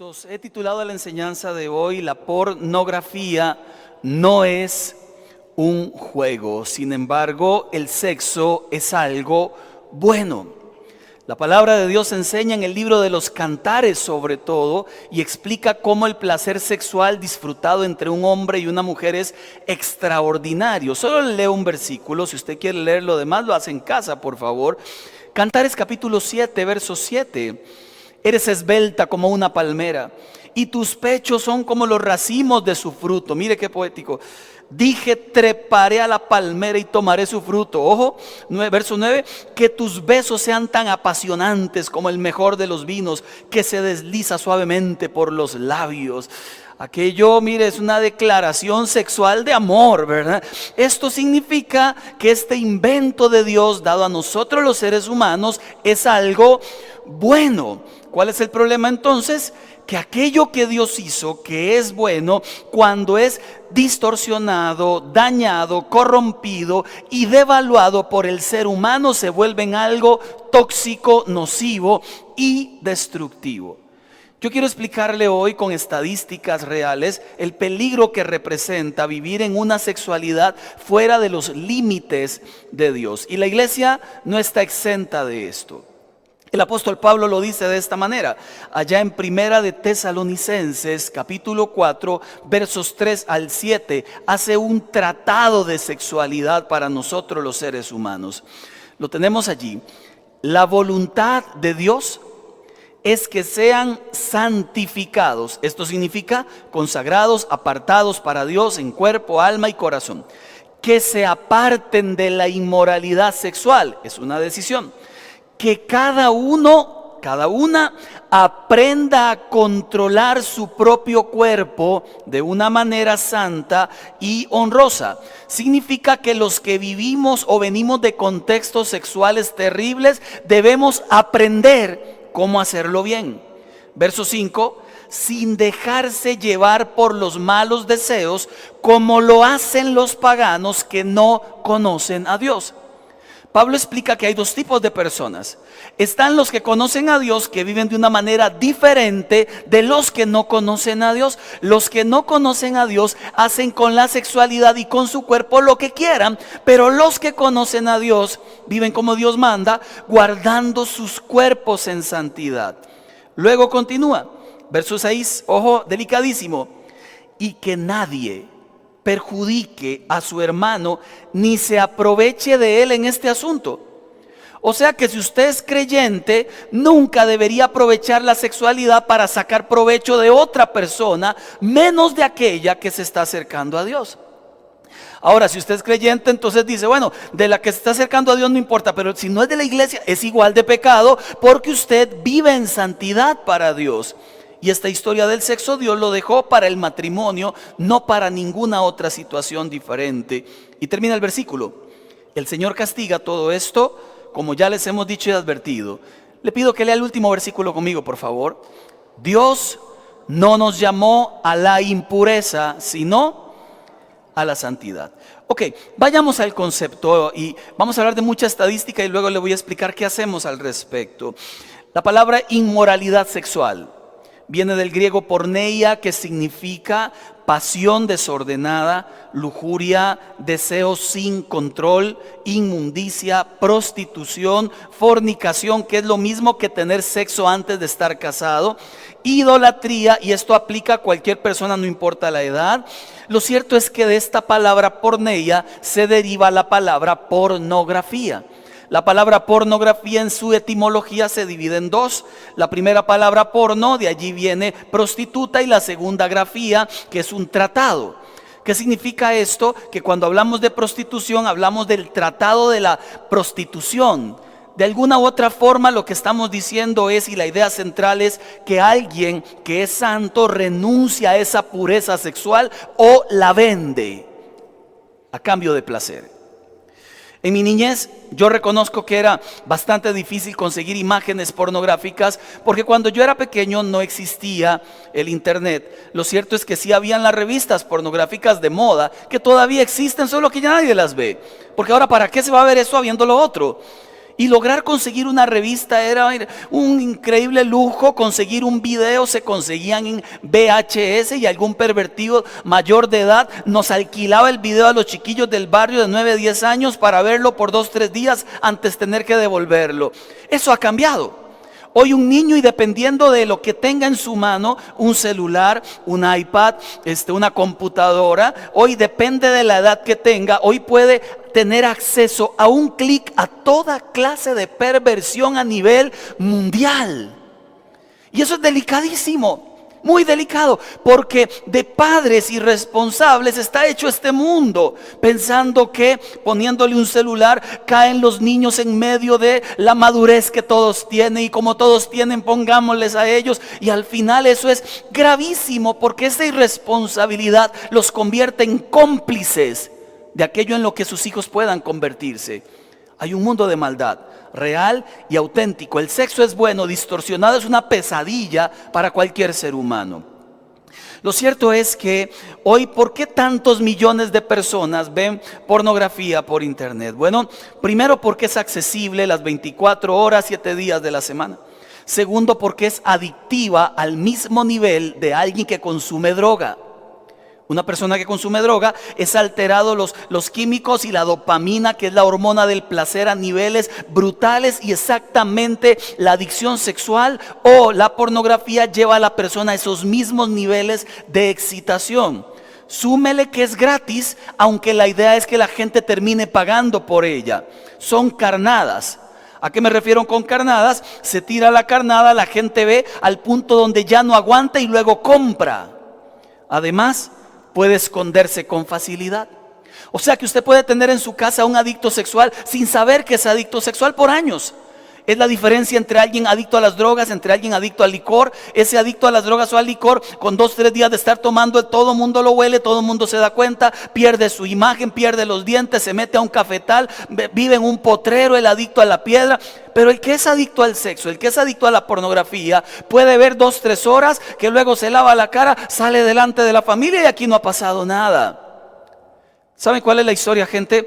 Hermanos, he titulado la enseñanza de hoy: la pornografía no es un juego. Sin embargo, el sexo es algo bueno. La palabra de Dios enseña en el libro de los Cantares sobre todo, y explica cómo el placer sexual disfrutado entre un hombre y una mujer es extraordinario. Solo le leo un versículo, si usted quiere leer lo demás lo hace en casa, por favor. Cantares capítulo 7, verso 7. Eres esbelta como una palmera, y tus pechos son como los racimos de su fruto. Mire qué poético. Dije, treparé a la palmera y tomaré su fruto. Ojo, verso 9. Que tus besos sean tan apasionantes como el mejor de los vinos, que se desliza suavemente por los labios. Aquello, mire, es una declaración sexual de amor, ¿verdad? Esto significa que este invento de Dios dado a nosotros los seres humanos es algo bueno. ¿Cuál es el problema entonces? Que aquello que Dios hizo, que es bueno, cuando es distorsionado, dañado, corrompido y devaluado por el ser humano, se vuelve en algo tóxico, nocivo y destructivo. Yo quiero explicarle hoy con estadísticas reales el peligro que representa vivir en una sexualidad fuera de los límites de Dios. Y la iglesia no está exenta de esto. El apóstol Pablo lo dice de esta manera, allá en Primera de Tesalonicenses, capítulo 4, versos 3 al 7, hace un tratado de sexualidad para nosotros los seres humanos. Lo tenemos allí. La voluntad de Dios es que sean santificados. Esto significa consagrados, apartados para Dios en cuerpo, alma y corazón. Que se aparten de la inmoralidad sexual. Es una decisión. Que cada una aprenda a controlar su propio cuerpo de una manera santa y honrosa. Significa que los que vivimos o venimos de contextos sexuales terribles debemos aprender cómo hacerlo bien. Verso 5. Sin dejarse llevar por los malos deseos, como lo hacen los paganos que no conocen a Dios. Pablo explica que hay dos tipos de personas. Están los que conocen a Dios, que viven de una manera diferente de los que no conocen a Dios. Los que no conocen a Dios hacen con la sexualidad y con su cuerpo lo que quieran, pero los que conocen a Dios viven como Dios manda, guardando sus cuerpos en santidad. Luego continúa, verso 6, ojo, delicadísimo. Y que nadie perjudique a su hermano ni se aproveche de él en este asunto. O sea que si usted es creyente, nunca debería aprovechar la sexualidad para sacar provecho de otra persona, menos de aquella que se está acercando a Dios. Ahora, si usted es creyente, entonces dice, bueno, de la que se está acercando a Dios no importa, pero si no es de la iglesia, es igual de pecado, porque usted vive en santidad para Dios. Y esta historia del sexo Dios lo dejó para el matrimonio, no para ninguna otra situación diferente. Y termina el versículo. El Señor castiga todo esto, como ya les hemos dicho y advertido. Le pido que lea el último versículo conmigo, por favor. Dios no nos llamó a la impureza, sino a la santidad. Ok, vayamos al concepto y vamos a hablar de mucha estadística y luego le voy a explicar qué hacemos al respecto. La palabra inmoralidad sexual viene del griego porneia, que significa pasión desordenada, lujuria, deseo sin control, inmundicia, prostitución, fornicación, que es lo mismo que tener sexo antes de estar casado, idolatría, y esto aplica a cualquier persona, no importa la edad. Lo cierto es que de esta palabra porneia se deriva la palabra pornografía. La palabra pornografía en su etimología se divide en dos. La primera palabra porno, de allí viene prostituta, y la segunda grafía, que es un tratado. ¿Qué significa esto? Que cuando hablamos de prostitución hablamos del tratado de la prostitución. De alguna u otra forma lo que estamos diciendo es, y la idea central es, que alguien que es santo renuncia a esa pureza sexual o la vende a cambio de placer. En mi niñez yo reconozco que era bastante difícil conseguir imágenes pornográficas, porque cuando yo era pequeño no existía el internet. Lo cierto es que sí habían las revistas pornográficas de moda, que todavía existen, solo que ya nadie las ve. Porque ahora, ¿para qué se va a ver eso habiendo lo otro? Y lograr conseguir una revista era un increíble lujo. Conseguir un video se conseguían en VHS y algún pervertido mayor de edad nos alquilaba el video a los chiquillos del barrio de 9, 10 años para verlo por 2, 3 días antes de tener que devolverlo. Eso ha cambiado. Hoy un niño, y dependiendo de lo que tenga en su mano, un celular, un iPad, una computadora, hoy depende de la edad que tenga, hoy puede tener acceso a un clic a toda clase de perversión a nivel mundial. Y eso es delicadísimo. Muy delicado, porque de padres irresponsables está hecho este mundo, pensando que poniéndole un celular caen los niños en medio de la madurez que todos tienen, y como todos tienen, pongámosles a ellos, y al final eso es gravísimo, porque esa irresponsabilidad los convierte en cómplices de aquello en lo que sus hijos puedan convertirse. Hay un mundo de maldad real y auténtico. El sexo es bueno, distorsionado es una pesadilla para cualquier ser humano. Lo cierto es que hoy, ¿por qué tantos millones de personas ven pornografía por internet? Bueno, primero porque es accesible las 24 horas, 7 días de la semana. Segundo, porque es adictiva al mismo nivel de alguien que consume droga. Una persona que consume droga es alterado los químicos y la dopamina, que es la hormona del placer, a niveles brutales, y exactamente la adicción sexual o la pornografía lleva a la persona a esos mismos niveles de excitación. Súmele que es gratis, aunque la idea es que la gente termine pagando por ella. Son carnadas. ¿A qué me refiero con carnadas? Se tira la carnada, la gente ve al punto donde ya no aguanta y luego compra. Además, puede esconderse con facilidad. O sea que usted puede tener en su casa a un adicto sexual sin saber que es adicto sexual por años. Es la diferencia entre alguien adicto a las drogas, entre alguien adicto al licor. Ese adicto a las drogas o al licor, con 2, 3 días de estar tomando, todo el mundo lo huele, todo el mundo se da cuenta, pierde su imagen, pierde los dientes, se mete a un cafetal, vive en un potrero. El adicto a la piedra. Pero el que es adicto al sexo, el que es adicto a la pornografía, puede ver 2, 3 horas, que luego se lava la cara, sale delante de la familia y aquí no ha pasado nada. ¿Saben cuál es la historia, gente?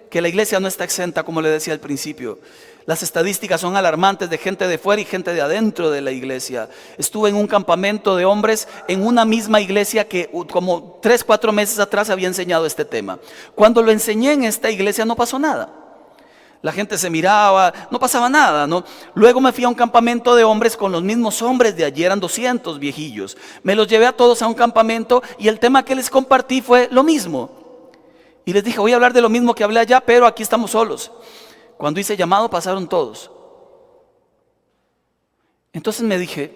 Que la iglesia no está exenta, como le decía al principio. Las estadísticas son alarmantes de gente de fuera y gente de adentro de la iglesia. Estuve en un campamento de hombres en una misma iglesia que como 3, 4 meses atrás había enseñado este tema. Cuando lo enseñé en esta iglesia no pasó nada. La gente se miraba, no pasaba nada, ¿no? Luego me fui a un campamento de hombres con los mismos hombres de allí, eran 200 viejillos. Me los llevé a todos a un campamento y el tema que les compartí fue lo mismo. Y les dije, voy a hablar de lo mismo que hablé allá, pero aquí estamos solos. Cuando hice llamado pasaron todos. Entonces me dije,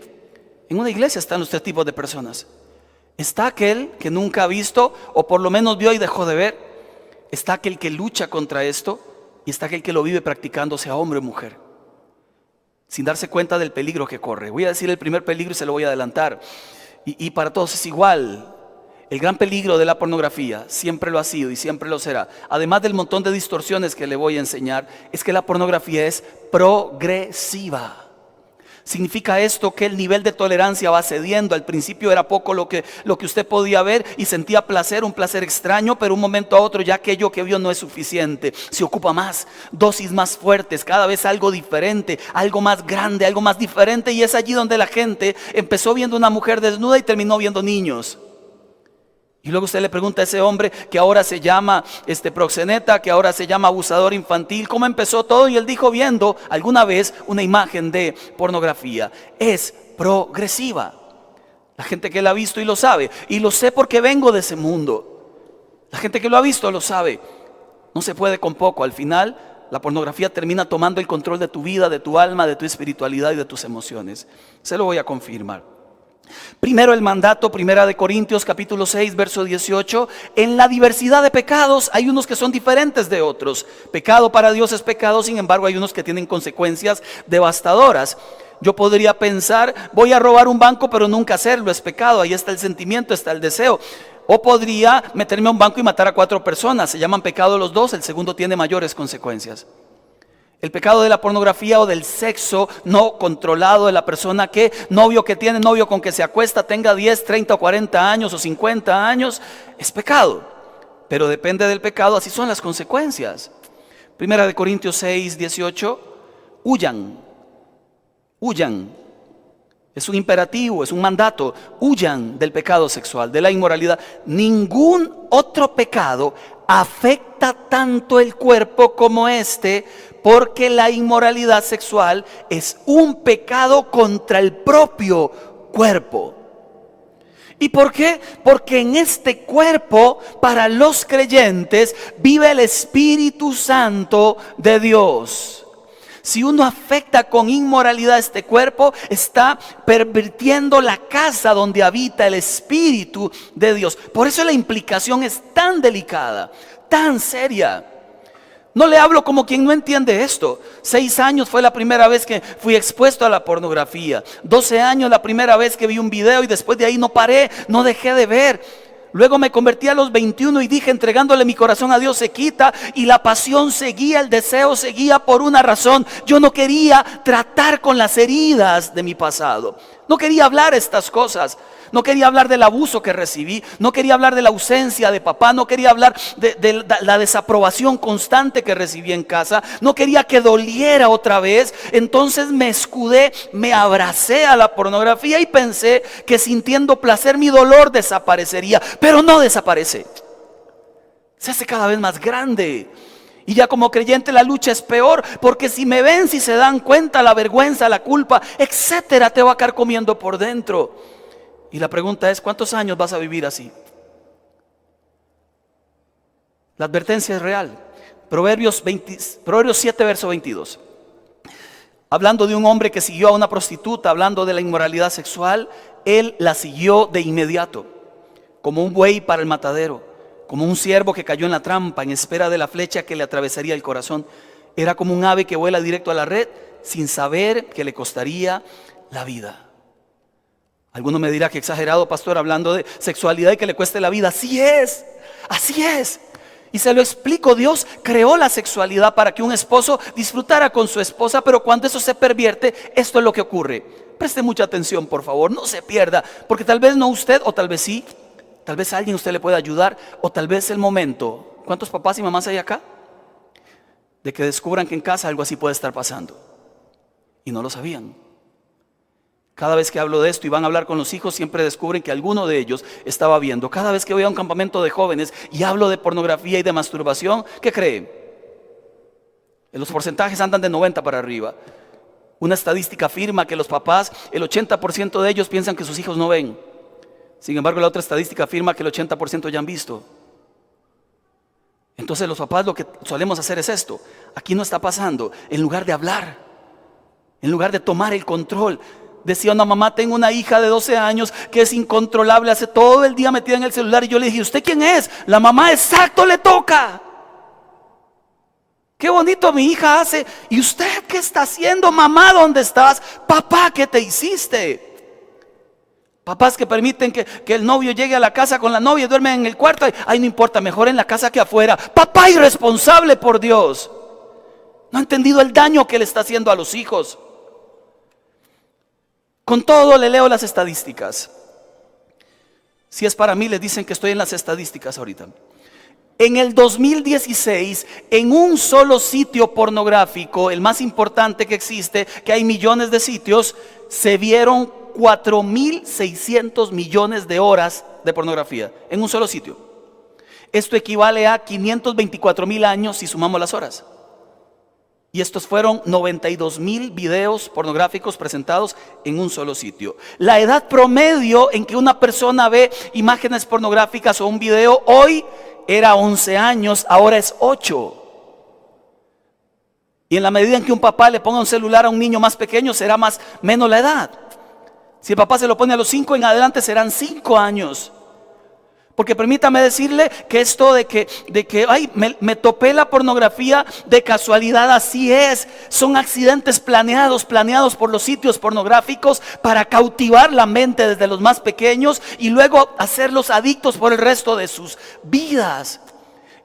en una iglesia están los 3 tipos de personas. Está aquel que nunca ha visto, o por lo menos vio y dejó de ver. Está aquel que lucha contra esto, y está aquel que lo vive practicando, sea hombre o mujer, sin darse cuenta del peligro que corre. Voy a decir el primer peligro y se lo voy a adelantar. Y para todos es igual. El gran peligro de la pornografía, siempre lo ha sido y siempre lo será, además del montón de distorsiones que le voy a enseñar, es que la pornografía es progresiva. Significa esto que el nivel de tolerancia va cediendo. Al principio era poco lo que usted podía ver y sentía placer, un placer extraño, pero un momento a otro ya aquello que vio no es suficiente. Se ocupa más, dosis más fuertes, cada vez algo diferente, algo más grande, algo más diferente, y es allí donde la gente empezó viendo una mujer desnuda y terminó viendo niños. Y luego usted le pregunta a ese hombre que ahora se llama proxeneta, que ahora se llama abusador infantil, ¿cómo empezó todo? Y él dijo viendo alguna vez una imagen de pornografía. Es progresiva. La gente que la ha visto y lo sabe. Y lo sé porque vengo de ese mundo. La gente que lo ha visto lo sabe. No se puede con poco. Al final, la pornografía termina tomando el control de tu vida, de tu alma, de tu espiritualidad y de tus emociones. Se lo voy a confirmar. Primero el mandato, 1 Corintios capítulo 6, verso 18. En la diversidad de pecados hay unos que son diferentes de otros. Pecado para Dios es pecado, sin embargo hay unos que tienen consecuencias devastadoras. Yo podría pensar, voy a robar un banco pero nunca hacerlo, es pecado. Ahí está el sentimiento, está el deseo. O podría meterme a un banco y matar a 4 personas, se llaman pecado los dos, el segundo tiene mayores consecuencias. El pecado de la pornografía o del sexo no controlado de la persona que novio que tiene, novio con que se acuesta, tenga 10, 30 o 40 años o 50 años, es pecado. Pero depende del pecado, así son las consecuencias. 1 Corintios 6, 18. huyan, huyan. Es un imperativo, es un mandato. Huyan del pecado sexual, de la inmoralidad. Ningún otro pecado afecta tanto el cuerpo como este, porque la inmoralidad sexual es un pecado contra el propio cuerpo. ¿Y por qué? Porque en este cuerpo, para los creyentes, vive el Espíritu Santo de Dios. Si uno afecta con inmoralidad este cuerpo, está pervirtiendo la casa donde habita el Espíritu de Dios. Por eso la implicación es tan delicada, tan seria. No le hablo como quien no entiende esto. 6 años fue la primera vez que fui expuesto a la pornografía. 12 años la primera vez que vi un video y después de ahí no paré, no dejé de ver. Luego me convertí a los 21 y dije, entregándole mi corazón a Dios se quita, y la pasión seguía, el deseo seguía por una razón. Yo no quería tratar con las heridas de mi pasado. No quería hablar estas cosas. No quería hablar del abuso que recibí. No quería hablar de la ausencia de papá. No quería hablar de la desaprobación constante que recibí en casa. No quería que doliera otra vez. Entonces me escudé, me abracé a la pornografía y pensé que sintiendo placer mi dolor desaparecería. Pero no desaparece. Se hace cada vez más grande. Y ya como creyente la lucha es peor, porque si me ven, si se dan cuenta, la vergüenza, la culpa, etcétera, te va a quedar comiendo por dentro. Y la pregunta es, ¿cuántos años vas a vivir así? La advertencia es real. Proverbios 7, verso 22. Hablando de un hombre que siguió a una prostituta, hablando de la inmoralidad sexual, él la siguió de inmediato, como un buey para el matadero, como un ciervo que cayó en la trampa en espera de la flecha que le atravesaría el corazón. Era como un ave que vuela directo a la red sin saber que le costaría la vida. Alguno me dirá que exagerado, pastor, hablando de sexualidad y que le cueste la vida. Así es, así es. Y se lo explico, Dios creó la sexualidad para que un esposo disfrutara con su esposa, pero cuando eso se pervierte, esto es lo que ocurre. Preste mucha atención, por favor, no se pierda, porque tal vez no usted, o tal vez sí, tal vez alguien usted le pueda ayudar, o tal vez el momento. ¿Cuántos papás y mamás hay acá? De que descubran que en casa algo así puede estar pasando. Y no lo sabían. Cada vez que hablo de esto y van a hablar con los hijos, siempre descubren que alguno de ellos estaba viendo. Cada vez que voy a un campamento de jóvenes y hablo de pornografía y de masturbación, ¿qué creen? Los porcentajes andan de 90 para arriba. Una estadística afirma que los papás, el 80% de ellos piensan que sus hijos no ven. Sin embargo, la otra estadística afirma que el 80% ya han visto. Entonces los papás lo que solemos hacer es esto. Aquí no está pasando. En lugar de hablar, en lugar de tomar el control. Decía una mamá, tengo una hija de 12 años que es incontrolable, hace todo el día metida en el celular. Y yo le dije, ¿usted quién es? La mamá, exacto, le toca. Qué bonito mi hija hace. ¿Y usted qué está haciendo? Mamá, ¿dónde estás? Papá, ¿qué te hiciste? Papás que permiten que el novio llegue a la casa con la novia y duermen en el cuarto. Ay, no importa, mejor en la casa que afuera. Papá irresponsable, por Dios. No ha entendido el daño que le está haciendo a los hijos. Con todo le leo las estadísticas. Si es para mí, les dicen que estoy en las estadísticas ahorita. En el 2016, en un solo sitio pornográfico, el más importante que existe, que hay millones de sitios, se vieron 4.600 millones de horas de pornografía en un solo sitio. Esto equivale a 524.000 años si sumamos las horas. Y estos fueron 92.000 videos pornográficos presentados en un solo sitio. La edad promedio en que una persona ve imágenes pornográficas o un video hoy era 11 años, ahora es 8. Y en la medida en que un papá le ponga un celular a un niño más pequeño, será menos la edad. Si el papá se lo pone a los 5 en adelante, serán 5 años. Porque permítame decirle que esto de que ay, me topé la pornografía de casualidad, así es. Son accidentes planeados por los sitios pornográficos para cautivar la mente desde los más pequeños y luego hacerlos adictos por el resto de sus vidas.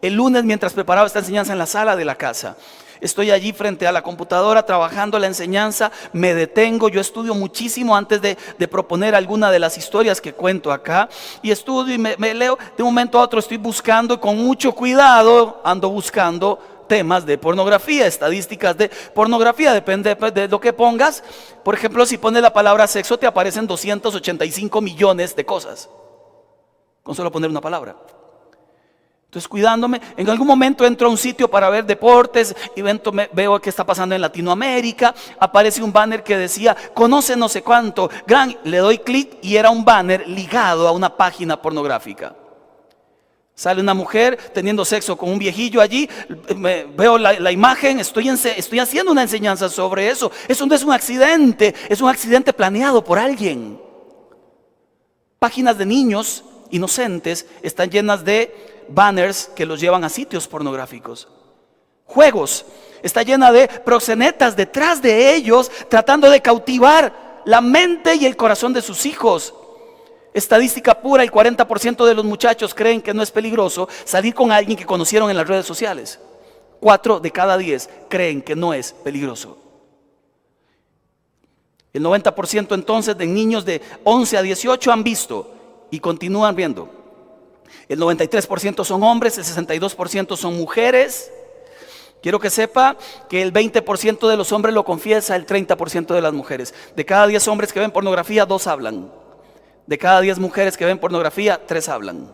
El lunes, mientras preparaba esta enseñanza en la sala de la casa, estoy allí frente a la computadora trabajando la enseñanza, me detengo, yo estudio muchísimo antes de proponer alguna de las historias que cuento acá. Y estudio y me leo, de un momento a otro estoy buscando y con mucho cuidado ando buscando temas de pornografía, estadísticas de pornografía, depende de lo que pongas. Por ejemplo, si pones la palabra sexo, te aparecen 285 millones de cosas, con solo poner una palabra. Entonces, cuidándome, en algún momento entro a un sitio para ver deportes y veo qué está pasando en Latinoamérica. Aparece un banner que decía, conoce no sé cuánto, le doy clic y era un banner ligado a una página pornográfica. Sale una mujer teniendo sexo con un viejillo allí, veo la imagen, estoy haciendo una enseñanza sobre eso. Eso no es un accidente, es un accidente planeado por alguien. Páginas de niños inocentes están llenas de banners que los llevan a sitios pornográficos. Juegos, está llena de proxenetas detrás de ellos, tratando de cautivar la mente y el corazón de sus hijos. Estadística pura, el 40% de los muchachos creen que no es peligroso salir con alguien que conocieron en las redes sociales. 4 de cada 10 creen que no es peligroso. El 90% entonces de niños de 11 a 18 han visto y continúan viendo. El 93% son hombres, el 62% son mujeres. Quiero que sepa que el 20% de los hombres lo confiesa, el 30% de las mujeres. De cada 10 hombres que ven pornografía, 2 hablan. De cada 10 mujeres que ven pornografía, 3 hablan.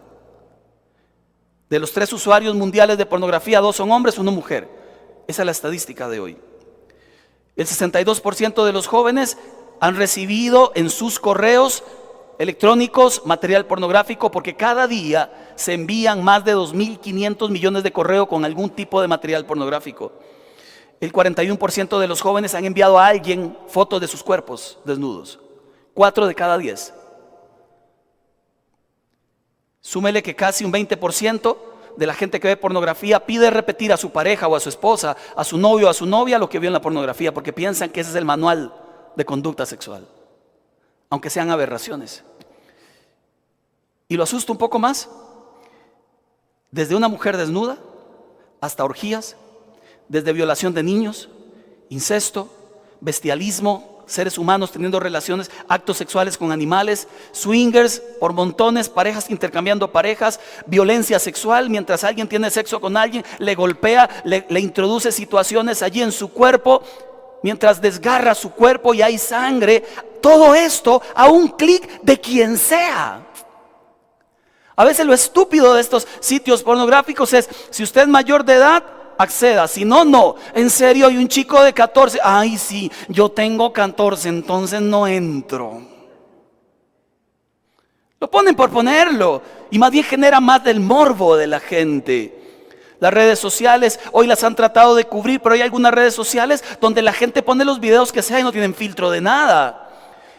De los 3 usuarios mundiales de pornografía, 2 son hombres, 1 mujer. Esa es la estadística de hoy. El 62% de los jóvenes han recibido en sus correos electrónicos material pornográfico, porque cada día se envían más de 2.500 millones de correos con algún tipo de material pornográfico. El 41% de los jóvenes han enviado a alguien fotos de sus cuerpos desnudos. 4 de cada 10. Súmele que casi un 20% de la gente que ve pornografía pide repetir a su pareja o a su esposa, a su novio o a su novia lo que vio en la pornografía, porque piensan que ese es el manual de conducta sexual, aunque sean aberraciones. Y lo asusta un poco más, desde una mujer desnuda hasta orgías, desde violación de niños, incesto, bestialismo, seres humanos teniendo relaciones, actos sexuales con animales, swingers por montones, parejas intercambiando parejas, violencia sexual, mientras alguien tiene sexo con alguien, le golpea, le introduce situaciones allí en su cuerpo, mientras desgarra su cuerpo y hay sangre. Todo esto a un clic de quien sea. A veces lo estúpido de estos sitios pornográficos es, si usted es mayor de edad, acceda, si no, no. En serio, hay un chico de 14, ay sí, yo tengo 14, entonces no entro. Lo ponen por ponerlo y más bien genera más del morbo de la gente. Las redes sociales hoy las han tratado de cubrir, pero hay algunas redes sociales donde la gente pone los videos que sea y no tienen filtro de nada.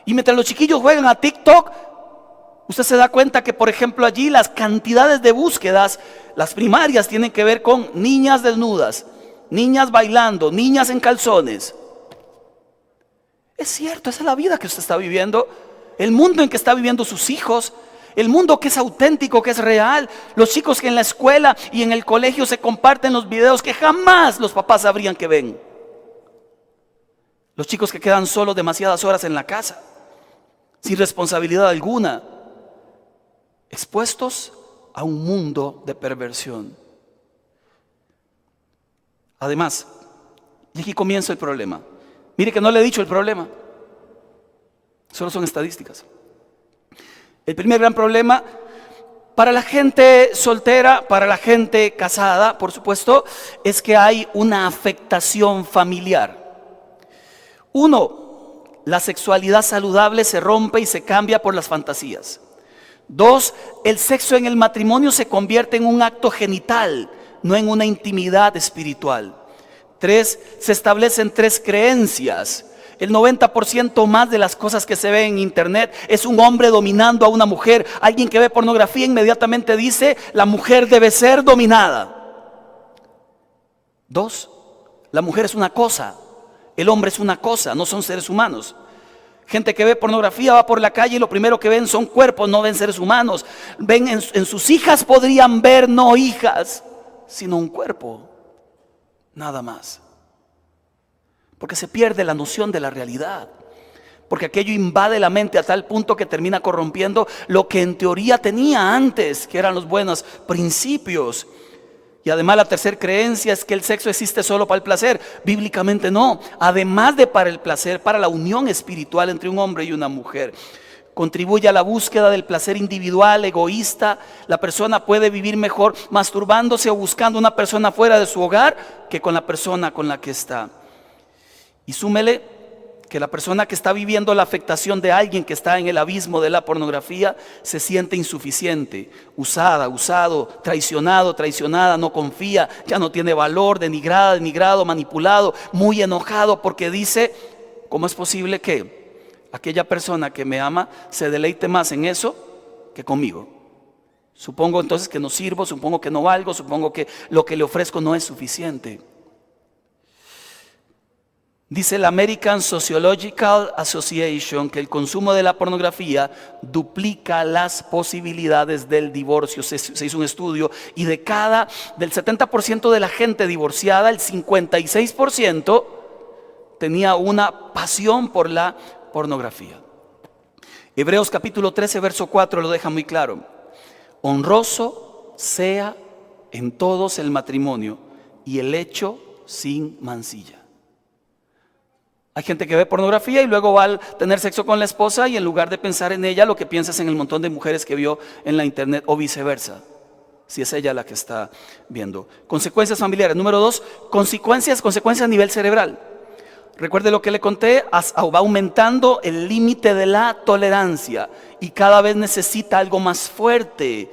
Y mientras los chiquillos juegan a TikTok, usted se da cuenta que, por ejemplo, allí las cantidades de búsquedas, las primarias tienen que ver con niñas desnudas, niñas bailando, niñas en calzones. Es cierto, esa es la vida que usted está viviendo, el mundo en que está viviendo sus hijos, el mundo que es auténtico, que es real. Los chicos que en la escuela y en el colegio se comparten los videos que jamás los papás sabrían que ven. Los chicos que quedan solos demasiadas horas en la casa, sin responsabilidad alguna, expuestos a un mundo de perversión. Además, y aquí comienza el problema. Mire que no le he dicho el problema, solo son estadísticas. El primer gran problema para la gente soltera, para la gente casada, por supuesto, es que hay una afectación familiar. 1, la sexualidad saludable se rompe y se cambia por las fantasías. 2, el sexo en el matrimonio se convierte en un acto genital, no en una intimidad espiritual. 3, se establecen 3 creencias. El 90% más de las cosas que se ven en internet es un hombre dominando a una mujer. Alguien que ve pornografía inmediatamente dice, la mujer debe ser dominada. 2, la mujer es una cosa, el hombre es una cosa, no son seres humanos. Gente que ve pornografía va por la calle y lo primero que ven son cuerpos, no ven seres humanos. Ven en sus hijas, podrían ver no hijas, sino un cuerpo, nada más. Porque se pierde la noción de la realidad. Porque aquello invade la mente a tal punto que termina corrompiendo lo que en teoría tenía antes, que eran los buenos principios. Y además la tercera creencia es que el sexo existe solo para el placer. Bíblicamente no. Además de para el placer, para la unión espiritual entre un hombre y una mujer. Contribuye a la búsqueda del placer individual, egoísta. La persona puede vivir mejor masturbándose o buscando una persona fuera de su hogar que con la persona con la que está. Y súmele que la persona que está viviendo la afectación de alguien que está en el abismo de la pornografía se siente insuficiente, usado, traicionada, no confía, ya no tiene valor, denigrado, manipulado, muy enojado porque dice, ¿cómo es posible que aquella persona que me ama se deleite más en eso que conmigo? Supongo entonces que no sirvo, supongo que no valgo, supongo que lo que le ofrezco no es suficiente. Dice la American Sociological Association que el consumo de la pornografía duplica las posibilidades del divorcio. Se hizo un estudio y del 70% de la gente divorciada, el 56% tenía una pasión por la pornografía. Hebreos capítulo 13, verso 4 lo deja muy claro. Honroso sea en todos el matrimonio y el hecho sin mancilla. Hay gente que ve pornografía y luego va a tener sexo con la esposa y en lugar de pensar en ella, lo que piensa es en el montón de mujeres que vio en la internet o viceversa, si es ella la que está viendo. Consecuencias familiares. Número 2, consecuencias a nivel cerebral. Recuerde lo que le conté, va aumentando el límite de la tolerancia y cada vez necesita algo más fuerte.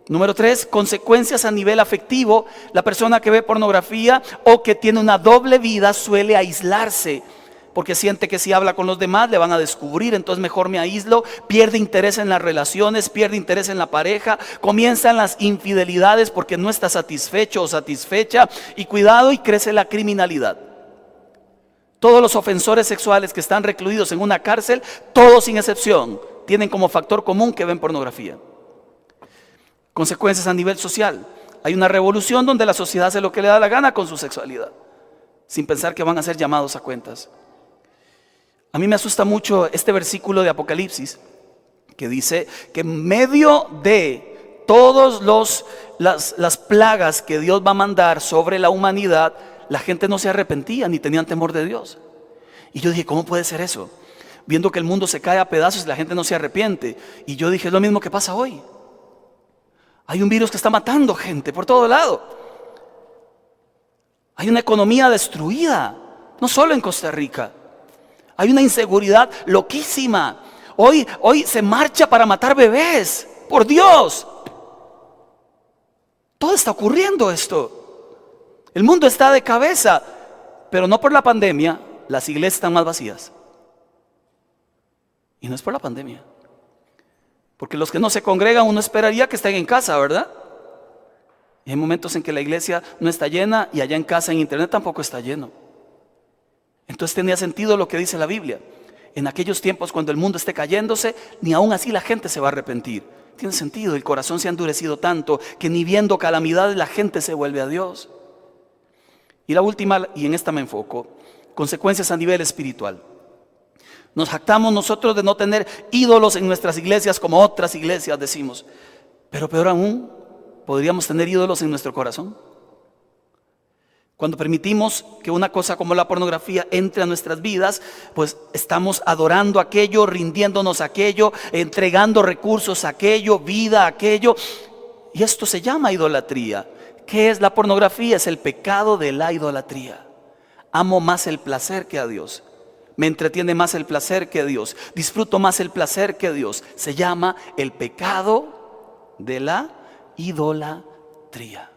Número 3, consecuencias a nivel afectivo. La persona que ve pornografía o que tiene una doble vida suele aislarse, porque siente que si habla con los demás le van a descubrir, entonces mejor me aíslo, pierde interés en las relaciones, pierde interés en la pareja, comienzan las infidelidades porque no está satisfecho o satisfecha, y cuidado, y crece la criminalidad. Todos los ofensores sexuales que están recluidos en una cárcel, todos sin excepción, tienen como factor común que ven pornografía. Consecuencias a nivel social. Hay una revolución donde la sociedad hace lo que le da la gana con su sexualidad, sin pensar que van a ser llamados a cuentas. A mí me asusta mucho este versículo de Apocalipsis que dice que en medio de todas las plagas que Dios va a mandar sobre la humanidad, la gente no se arrepentía ni tenían temor de Dios. Y yo dije, ¿cómo puede ser eso? Viendo que el mundo se cae a pedazos y la gente no se arrepiente. Y yo dije, es lo mismo que pasa hoy. Hay un virus que está matando gente por todo lado. Hay una economía destruida, no solo en Costa Rica. Hay una inseguridad loquísima. Hoy se marcha para matar bebés. Por Dios. Todo está ocurriendo esto. El mundo está de cabeza. Pero no por la pandemia. Las iglesias están más vacías. Y no es por la pandemia. Porque los que no se congregan, uno esperaría que estén en casa, ¿verdad? Y hay momentos en que la iglesia no está llena y allá en casa, en internet tampoco está lleno. Entonces tenía sentido lo que dice la Biblia. En aquellos tiempos cuando el mundo esté cayéndose, ni aún así la gente se va a arrepentir. Tiene sentido, el corazón se ha endurecido tanto que ni viendo calamidades la gente se vuelve a Dios. Y la última, y en esta me enfoco, consecuencias a nivel espiritual. Nos jactamos nosotros de no tener ídolos en nuestras iglesias como otras iglesias decimos. Pero peor aún, podríamos tener ídolos en nuestro corazón. Cuando permitimos que una cosa como la pornografía entre a nuestras vidas, pues estamos adorando aquello, rindiéndonos a aquello, entregando recursos a aquello, vida a aquello. Y esto se llama idolatría. ¿Qué es la pornografía? Es el pecado de la idolatría. Amo más el placer que a Dios. Me entretiene más el placer que Dios. Disfruto más el placer que Dios. Se llama el pecado de la idolatría.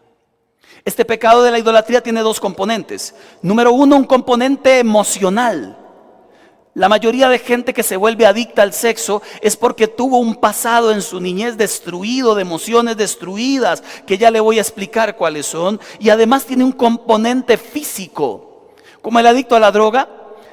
Este pecado de la idolatría tiene dos componentes. Número uno, un componente emocional. La mayoría de gente que se vuelve adicta al sexo es porque tuvo un pasado en su niñez destruido, de emociones destruidas, que ya le voy a explicar cuáles son. Y además tiene un componente físico. Como el adicto a la droga.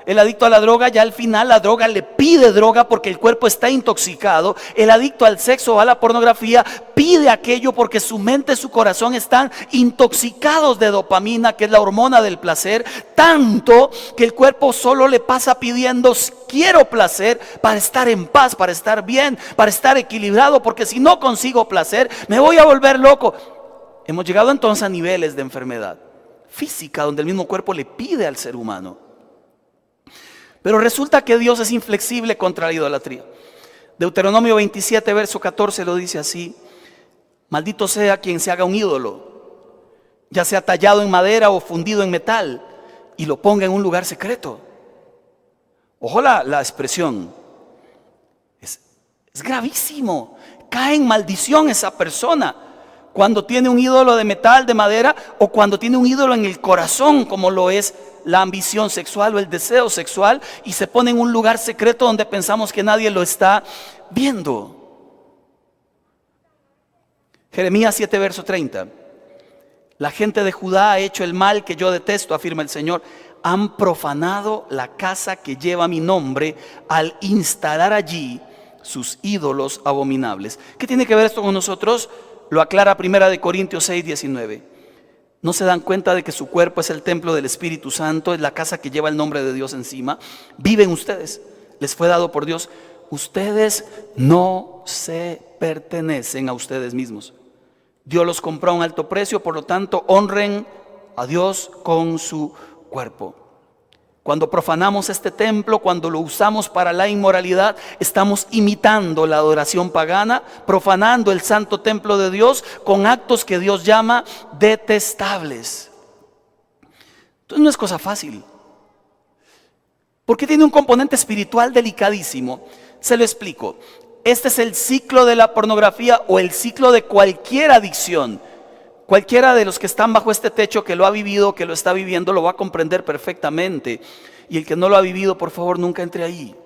El adicto a la droga, ya al final la droga le pide droga porque el cuerpo está intoxicado. El adicto al sexo o a la pornografía pide aquello porque su mente y su corazón están intoxicados de dopamina, que es la hormona del placer, tanto que el cuerpo solo le pasa pidiendo quiero placer para estar en paz, para estar bien, para estar equilibrado, porque si no consigo placer me voy a volver loco. hemos llegado entonces a niveles de enfermedad física donde el mismo cuerpo le pide al ser humano. Pero resulta que Dios es inflexible contra la idolatría. Deuteronomio 27, verso 14 lo dice así: maldito sea quien se haga un ídolo, ya sea tallado en madera o fundido en metal, y lo ponga en un lugar secreto. Ojo la expresión. Es gravísimo. Cae en maldición esa persona cuando tiene un ídolo de metal, de madera, o cuando tiene un ídolo en el corazón, como lo es la ambición sexual o el deseo sexual, y se pone en un lugar secreto donde pensamos que nadie lo está viendo. Jeremías 7, verso 30. La gente de Judá ha hecho el mal que yo detesto, afirma el Señor. Han profanado la casa que lleva mi nombre al instalar allí sus ídolos abominables. ¿Qué tiene que ver esto con nosotros? Lo aclara 1 Corintios 6, 19. ¿No se dan cuenta de que su cuerpo es el templo del Espíritu Santo? Es la casa que lleva el nombre de Dios encima. Viven ustedes, les fue dado por Dios. Ustedes no se pertenecen a ustedes mismos. Dios los compró a un alto precio, por lo tanto honren a Dios con su cuerpo. Cuando profanamos este templo, cuando lo usamos para la inmoralidad, estamos imitando la adoración pagana, profanando el santo templo de Dios con actos que Dios llama detestables. Entonces no es cosa fácil, porque tiene un componente espiritual delicadísimo. Se lo explico. Este es el ciclo de la pornografía o el ciclo de cualquier adicción. Cualquiera de los que están bajo este techo, que lo ha vivido, que lo está viviendo, lo va a comprender perfectamente. Y el que no lo ha vivido, por favor, nunca entre ahí.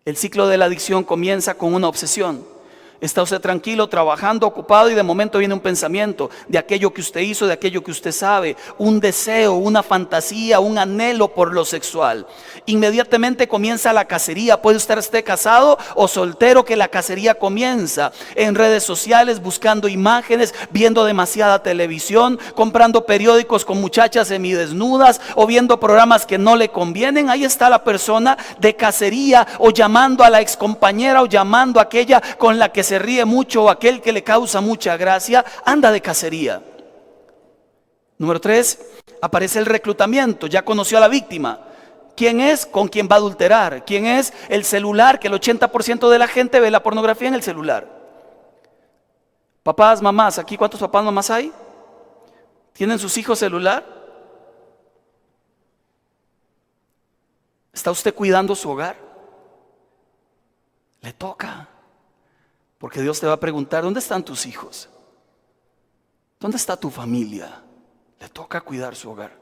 El ciclo de la adicción comienza con una obsesión. Está usted tranquilo, trabajando, ocupado, y de momento viene un pensamiento de aquello que usted hizo, de aquello que usted sabe, un deseo, una fantasía, un anhelo por lo sexual. Inmediatamente comienza la cacería. Puede esté casado o soltero, que la cacería comienza en redes sociales, buscando imágenes, viendo demasiada televisión, comprando periódicos con muchachas semidesnudas o viendo programas que no le convienen. Ahí está la persona de cacería, o llamando a la excompañera, o llamando a aquella con la que se ríe mucho, o aquel que le causa mucha gracia. Anda de cacería. Número 3, aparece el reclutamiento. Ya conoció a la víctima. ¿Quién es? ¿Con quién va a adulterar? ¿Quién es? El celular, que el 80% de la gente ve la pornografía en el celular. Papás, mamás, ¿aquí cuántos papás, mamás hay? ¿Tienen sus hijos celular? ¿Está usted cuidando su hogar? Le toca. Porque Dios te va a preguntar: ¿dónde están tus hijos? ¿Dónde está tu familia? Le toca cuidar su hogar.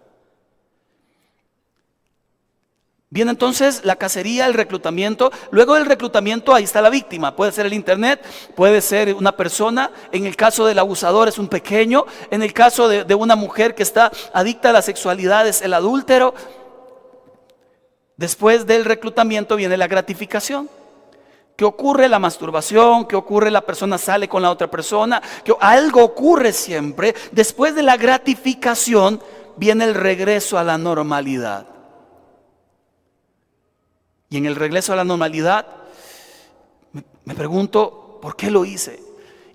Viene entonces la cacería, el reclutamiento. Luego del reclutamiento, ahí está la víctima. Puede ser el internet, puede ser una persona. En el caso del abusador es un pequeño. En el caso de una mujer que está adicta a la sexualidad es el adúltero. Después del reclutamiento viene la gratificación. ¿Qué ocurre? La masturbación. ¿Qué ocurre? La persona sale con la otra persona. Que algo ocurre siempre. Después de la gratificación viene el regreso a la normalidad. Y en el regreso a la normalidad me pregunto: ¿por qué lo hice?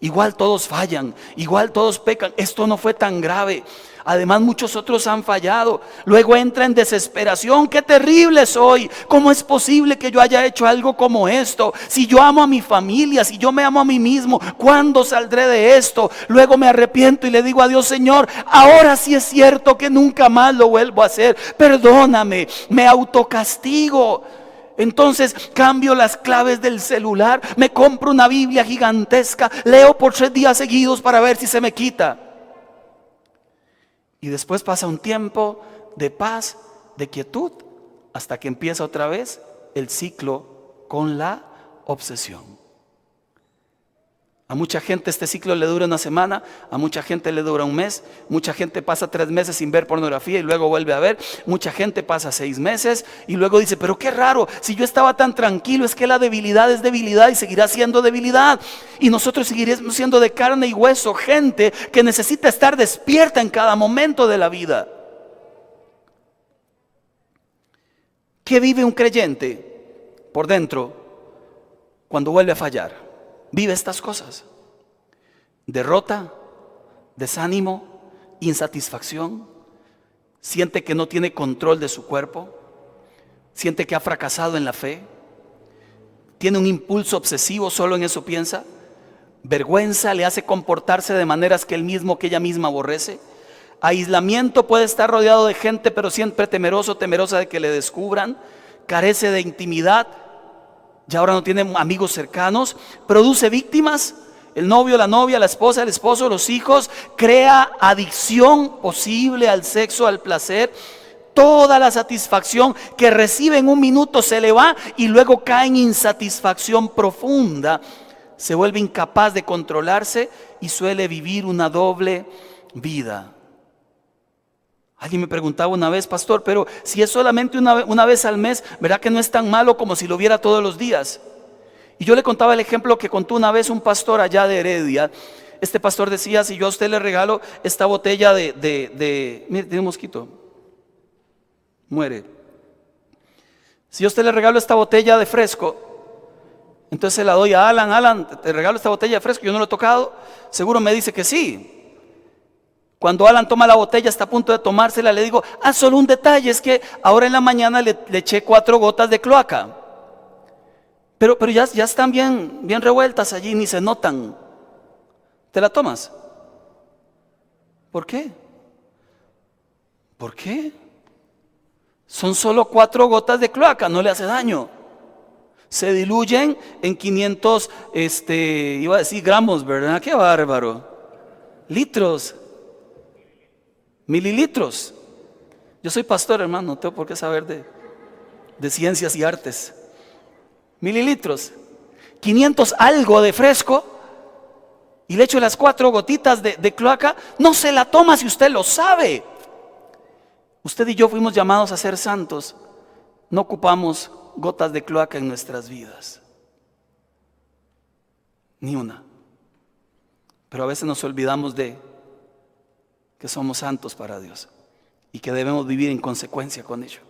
Igual todos fallan, igual todos pecan. Esto no fue tan grave. Además, muchos otros han fallado. Luego entra en desesperación: qué terrible soy. ¿Cómo es posible que yo haya hecho algo como esto? Si yo amo a mi familia, si yo me amo a mí mismo, ¿cuándo saldré de esto? Luego me arrepiento y le digo a Dios: Señor, ahora sí es cierto que nunca más lo vuelvo a hacer. Perdóname, me autocastigo. Entonces cambio las claves del celular, me compro una Biblia gigantesca, leo por 3 días seguidos para ver si se me quita. Y después pasa un tiempo de paz, de quietud, hasta que empieza otra vez el ciclo con la obsesión. A mucha gente este ciclo le dura una semana, a mucha gente le dura un mes, mucha gente pasa 3 meses sin ver pornografía y luego vuelve a ver, mucha gente pasa 6 meses y luego dice: pero qué raro, si yo estaba tan tranquilo. Es que la debilidad es debilidad y seguirá siendo debilidad, y nosotros seguiremos siendo de carne y hueso, gente que necesita estar despierta en cada momento de la vida. ¿Qué vive un creyente por dentro cuando vuelve a fallar? Vive estas cosas: derrota, desánimo, insatisfacción, siente que no tiene control de su cuerpo, siente que ha fracasado en la fe, tiene un impulso obsesivo, solo en eso piensa, vergüenza le hace comportarse de maneras que él mismo, que ella misma aborrece, aislamiento, puede estar rodeado de gente pero siempre temeroso, temerosa de que le descubran, carece de intimidad, ya ahora no tiene amigos cercanos, produce víctimas, el novio, la novia, la esposa, el esposo, los hijos, crea adicción posible al sexo, al placer. Toda la satisfacción que recibe en un minuto se le va y luego cae en insatisfacción profunda. Se vuelve incapaz de controlarse y suele vivir una doble vida. Alguien me preguntaba una vez, pastor, pero si es solamente una vez al mes, ¿verdad que no es tan malo como si lo viera todos los días? Y yo le contaba el ejemplo que contó una vez un pastor allá de Heredia. Este pastor decía, si yo a usted le regalo esta botella mire, tiene un mosquito, muere. Si yo a usted le regalo esta botella de fresco, entonces se la doy a Alan. Alan, te regalo esta botella de fresco, yo no lo he tocado. Seguro me dice que sí. Cuando Alan toma la botella, está a punto de tomársela, le digo, solo un detalle, es que ahora en la mañana le eché 4 gotas de cloaca. Pero ya están bien revueltas allí, ni se notan. ¿Te la tomas? ¿Por qué? ¿Por qué? Son solo 4 gotas de cloaca, no le hace daño. Se diluyen en 500, iba a decir gramos, ¿verdad? ¡Qué bárbaro! Litros, mililitros. Yo soy pastor, hermano, no tengo por qué saber de ciencias y artes. Mililitros, 500 algo de fresco y le echo las 4 gotitas de cloaca. No se la toma si usted lo sabe. Usted y yo fuimos llamados a ser santos. No ocupamos gotas de cloaca en nuestras vidas, ni una. Pero a veces nos olvidamos de que somos santos para Dios y que debemos vivir en consecuencia con ello.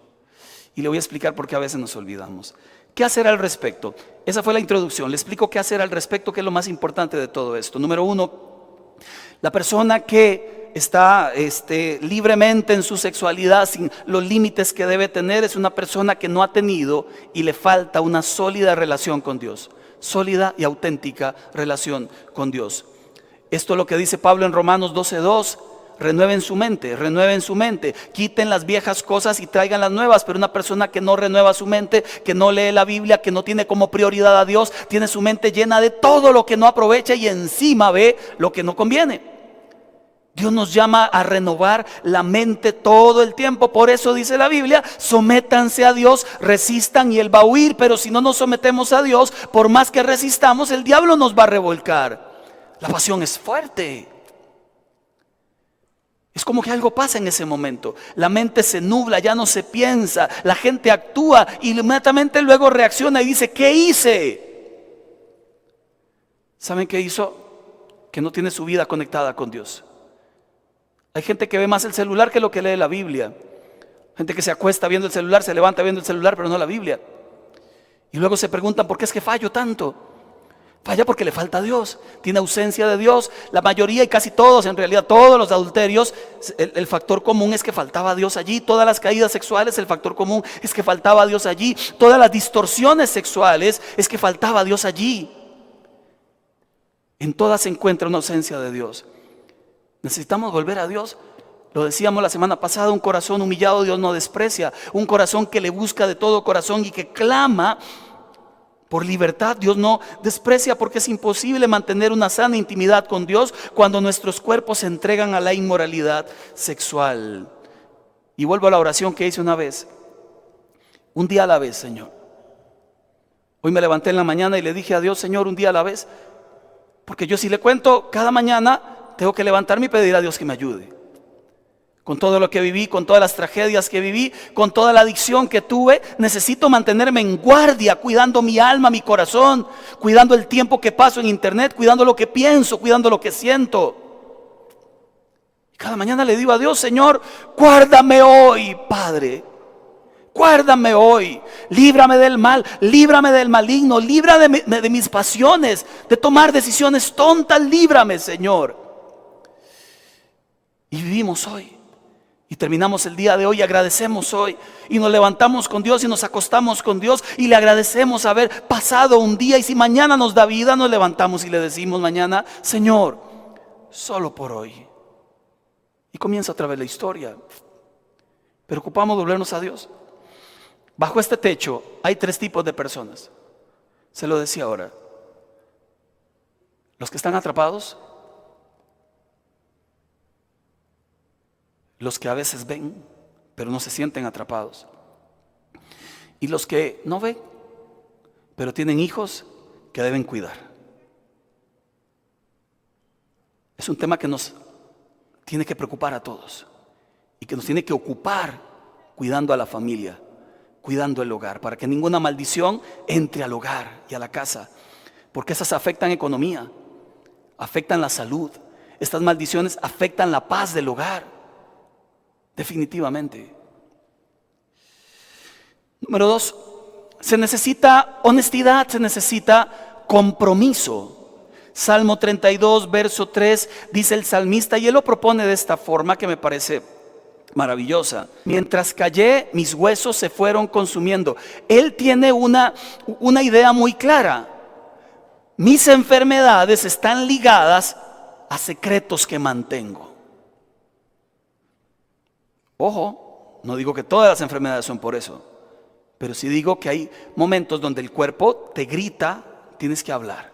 Y le voy a explicar por qué a veces nos olvidamos. ¿Qué hacer al respecto? Esa fue la introducción. Le explico qué hacer al respecto, que es lo más importante de todo esto. Número 1, la persona que está libremente en su sexualidad, sin los límites que debe tener, es una persona que no ha tenido y le falta una sólida relación con Dios. Sólida y auténtica relación con Dios. Esto es lo que dice Pablo en Romanos 12:2. Renueven su mente, quiten las viejas cosas y traigan las nuevas. Pero una persona que no renueva su mente, que no lee la Biblia, que no tiene como prioridad a Dios, tiene su mente llena de todo lo que no aprovecha y encima ve lo que no conviene. Dios nos llama a renovar la mente todo el tiempo. Por eso dice la Biblia, sométanse a Dios, resistan y Él va a huir. Pero si no nos sometemos a Dios, por más que resistamos, el diablo nos va a revolcar. La pasión es fuerte. Es como que algo pasa en ese momento. La mente se nubla, ya no se piensa. La gente actúa y inmediatamente luego reacciona y dice, ¿qué hice? ¿Saben qué hizo? Que no tiene su vida conectada con Dios. Hay gente que ve más el celular que lo que lee la Biblia. Gente que se acuesta viendo el celular, se levanta viendo el celular, pero no la Biblia. Y luego se preguntan, ¿por qué es que fallo tanto? Falla porque le falta a Dios, tiene ausencia de Dios. La mayoría y casi todos, en realidad todos los adulterios, el factor común es que faltaba a Dios allí. Todas las caídas sexuales, el factor común es que faltaba a Dios allí. Todas las distorsiones sexuales es que faltaba a Dios allí. En todas se encuentra una ausencia de Dios. Necesitamos volver a Dios. Lo decíamos la semana pasada, un corazón humillado Dios no desprecia. Un corazón que le busca de todo corazón y que clama por libertad, Dios no desprecia, porque es imposible mantener una sana intimidad con Dios cuando nuestros cuerpos se entregan a la inmoralidad sexual. Y vuelvo a la oración que hice una vez. Un día a la vez, Señor. Hoy me levanté en la mañana y le dije a Dios, Señor, un día a la vez. Porque yo si le cuento cada mañana, tengo que levantarme y pedir a Dios que me ayude. Con todo lo que viví, con todas las tragedias que viví, con toda la adicción que tuve, necesito mantenerme en guardia, cuidando mi alma, mi corazón, cuidando el tiempo que paso en internet, cuidando lo que pienso, cuidando lo que siento. Y cada mañana le digo a Dios, Señor, guárdame hoy, Padre. Guárdame hoy, líbrame del mal, líbrame del maligno, líbrame de mis pasiones, de tomar decisiones tontas, líbrame, Señor. vivimos hoy. Y terminamos el día de hoy, agradecemos hoy y nos levantamos con Dios y nos acostamos con Dios y le agradecemos haber pasado un día. Y si mañana nos da vida, nos levantamos y le decimos mañana: Señor, solo por hoy. Y comienza otra vez la historia. Pero ocupamos volvernos a Dios. Bajo este techo hay 3 tipos de personas. Se lo decía ahora: los que están atrapados, los que a veces ven pero no se sienten atrapados, y los que no ven pero tienen hijos que deben cuidar. Es un tema que nos tiene que preocupar a todos y que nos tiene que ocupar, cuidando a la familia, cuidando el hogar, para que ninguna maldición entre al hogar y a la casa, porque esas afectan economía, afectan la salud. Estas maldiciones afectan la paz del hogar, definitivamente. Número 2, se necesita honestidad, se necesita compromiso. Salmo 32, verso 3, dice el salmista, y él lo propone de esta forma que me parece maravillosa: mientras callé, mis huesos se fueron consumiendo. Él tiene una idea muy clara: mis enfermedades están ligadas a secretos que mantengo. Ojo, no digo que todas las enfermedades son por eso, pero sí digo que hay momentos donde el cuerpo te grita, tienes que hablar.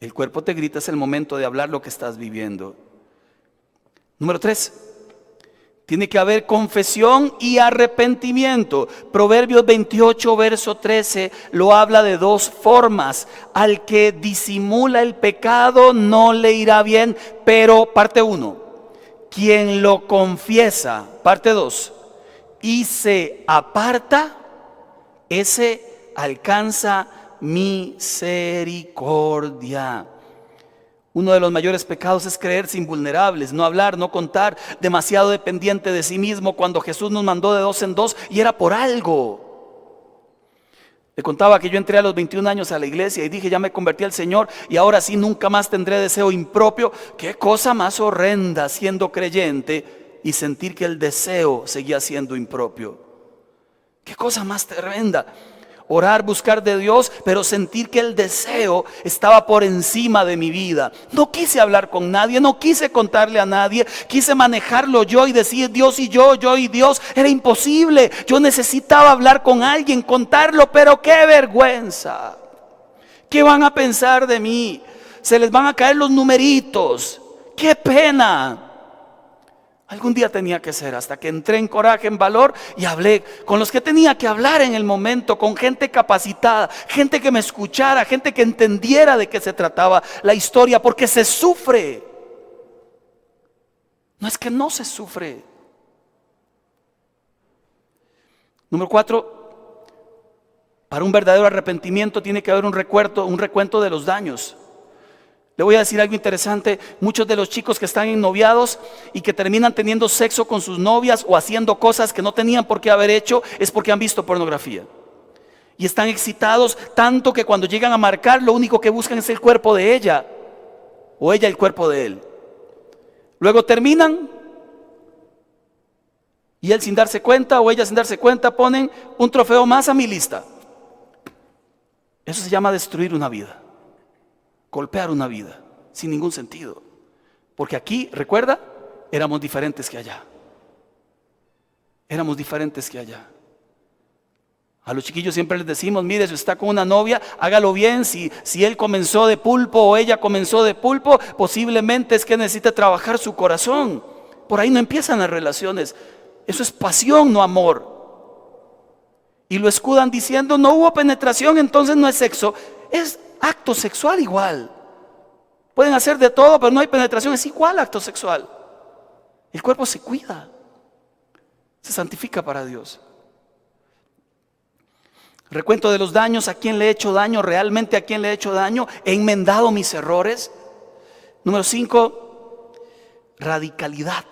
El cuerpo te grita, es el momento de hablar lo que estás viviendo. Número 3, tiene que haber confesión y arrepentimiento. Proverbios 28, verso 13 lo habla de 2 formas. Al que disimula el pecado no le irá bien, pero parte 1, quien lo confiesa, parte 2, y se aparta, ese alcanza misericordia. Uno de los mayores pecados es creerse invulnerables, no hablar, no contar, demasiado dependiente de sí mismo, cuando Jesús nos mandó de 2 en 2 y era por algo. Le contaba que yo entré a los 21 años a la iglesia y dije: ya me convertí al Señor y ahora sí nunca más tendré deseo impropio. Qué cosa más horrenda siendo creyente y sentir que el deseo seguía siendo impropio. Qué cosa más tremenda. Orar, buscar de Dios, pero sentir que el deseo estaba por encima de mi vida. No quise hablar con nadie, no quise contarle a nadie, quise manejarlo yo y decir Dios y yo y Dios. Era imposible. Yo necesitaba hablar con alguien, contarlo, pero qué vergüenza. ¿Qué van a pensar de mí? Se les van a caer los numeritos. ¡Qué pena! Algún día tenía que ser, hasta que entré en coraje, en valor, y hablé con los que tenía que hablar en el momento, con gente capacitada, gente que me escuchara, gente que entendiera de qué se trataba la historia, porque se sufre. No es que no se sufre. Número 4, para un verdadero arrepentimiento tiene que haber un recuento de los daños. Le voy a decir algo interesante: muchos de los chicos que están ennoviados y que terminan teniendo sexo con sus novias o haciendo cosas que no tenían por qué haber hecho, es porque han visto pornografía. Y están excitados tanto que cuando llegan a marcar, lo único que buscan es el cuerpo de ella, o ella el cuerpo de él. Luego terminan y él sin darse cuenta o ella sin darse cuenta ponen un trofeo más a mi lista. Eso se llama destruir una vida. Golpear una vida sin ningún sentido. Porque aquí, recuerda, éramos diferentes que allá. Éramos diferentes que allá. A los chiquillos siempre les decimos: mire, si está con una novia, hágalo bien. Si él comenzó de pulpo o ella comenzó de pulpo, posiblemente es que necesita trabajar su corazón. Por ahí no empiezan las relaciones. Eso es pasión, no amor. Y lo escudan diciendo: no hubo penetración, entonces no es sexo. Es acto sexual igual. Pueden hacer de todo, pero no hay penetración, es igual acto sexual. El cuerpo se cuida, se santifica para Dios. Recuento de los daños: ¿a quién le he hecho daño? ¿Realmente a quién le he hecho daño? ¿He enmendado mis errores? Número 5, radicalidad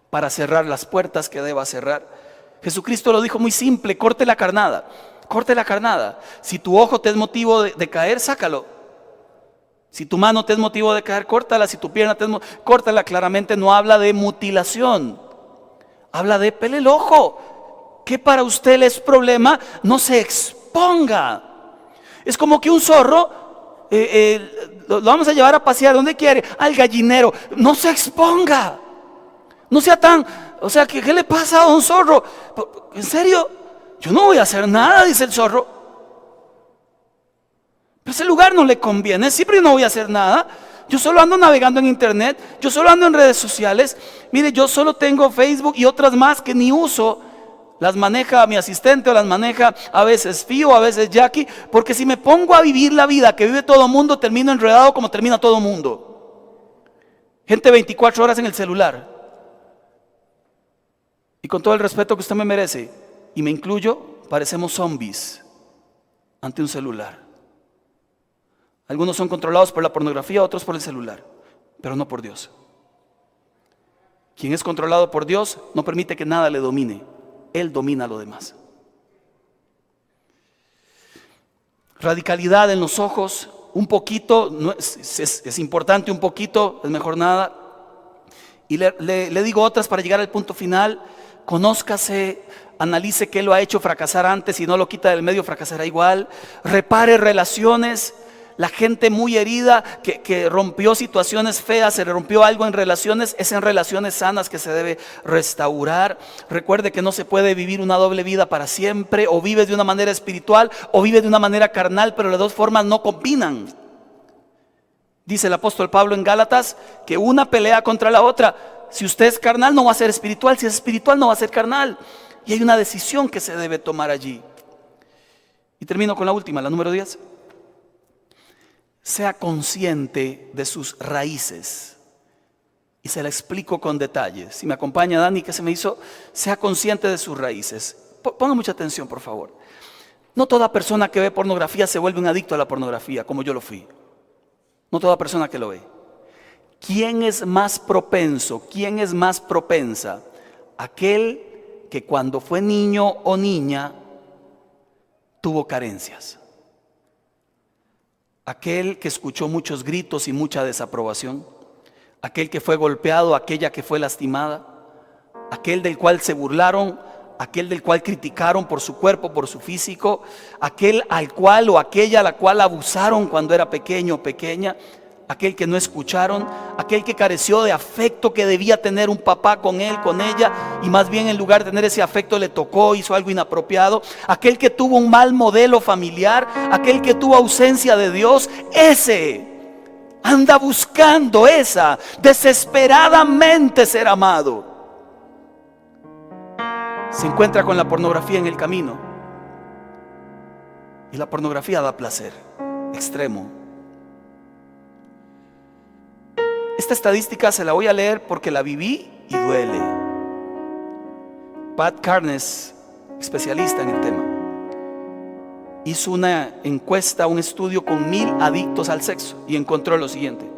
para cerrar las puertas que deba cerrar. Jesucristo lo dijo muy simple: corte la carnada. Corte la carnada. Si tu ojo te es motivo de caer, sácalo. Si tu mano te es motivo de caer, córtala. Si tu pierna te es córtala. Claramente no habla de mutilación. Habla de pele el ojo. ¿Qué para usted le es problema? No se exponga. Es como que un zorro lo vamos a llevar a pasear. ¿Dónde quiere? Al gallinero. No se exponga. No sea tan... O sea, ¿qué le pasa a un zorro? ¿En serio? Yo no voy a hacer nada, dice el zorro. Pero ese lugar no le conviene. Siempre yo no voy a hacer nada. Yo solo ando navegando en internet. Yo solo ando en redes sociales. Mire, yo solo tengo Facebook y otras más que ni uso. Las maneja mi asistente o las maneja a veces Fío, a veces Jackie. Porque si me pongo a vivir la vida que vive todo el mundo, termino enredado como termina todo el mundo. Gente 24 horas en el celular. Y con todo el respeto que usted me merece, y me incluyo, parecemos zombies ante un celular. Algunos son controlados por la pornografía, otros por el celular, pero no por Dios. Quien es controlado por Dios no permite que nada le domine. Él domina lo demás. Radicalidad en los ojos, un poquito, no es importante, un poquito, es mejor nada. Y le digo otras para llegar al punto final. Conózcase, analice qué lo ha hecho fracasar antes. Si no lo quita del medio, fracasará igual. Repare relaciones. La gente muy herida que rompió situaciones feas, se rompió algo en relaciones, es en relaciones sanas que se debe restaurar. Recuerde que no se puede vivir una doble vida para siempre. O vives de una manera espiritual o vives de una manera carnal, pero las dos formas no combinan. Dice el apóstol Pablo en Gálatas que una pelea contra la otra. Si usted es carnal no va a ser espiritual, si es espiritual no va a ser carnal. Y hay una decisión que se debe tomar allí. Y termino con la última, la número 10. Sea consciente de sus raíces. Y se la explico con detalles. Si me acompaña Dani, ¿qué se me hizo? Sea consciente de sus raíces. Ponga mucha atención, por favor. No toda persona que ve pornografía se vuelve un adicto a la pornografía, como yo lo fui. No toda persona que lo ve. ¿Quién es más propenso? ¿Quién es más propensa? Aquel que cuando fue niño o niña tuvo carencias. Aquel que escuchó muchos gritos y mucha desaprobación. Aquel que fue golpeado, aquella que fue lastimada. Aquel del cual se burlaron, aquel del cual criticaron por su cuerpo, por su físico. Aquel al cual o aquella a la cual abusaron cuando era pequeño o pequeña. Aquel que no escucharon, aquel que careció de afecto que debía tener un papá con él, con ella, y más bien en lugar de tener ese afecto le tocó, hizo algo inapropiado. Aquel que tuvo un mal modelo familiar, aquel que tuvo ausencia de Dios, ese anda buscando desesperadamente ser amado. Se encuentra con la pornografía en el camino. Y la pornografía da placer extremo. Esta estadística se la voy a leer porque la viví y duele. Pat Carnes, especialista en el tema, hizo una encuesta, un estudio con 1000 adictos al sexo y encontró lo siguiente: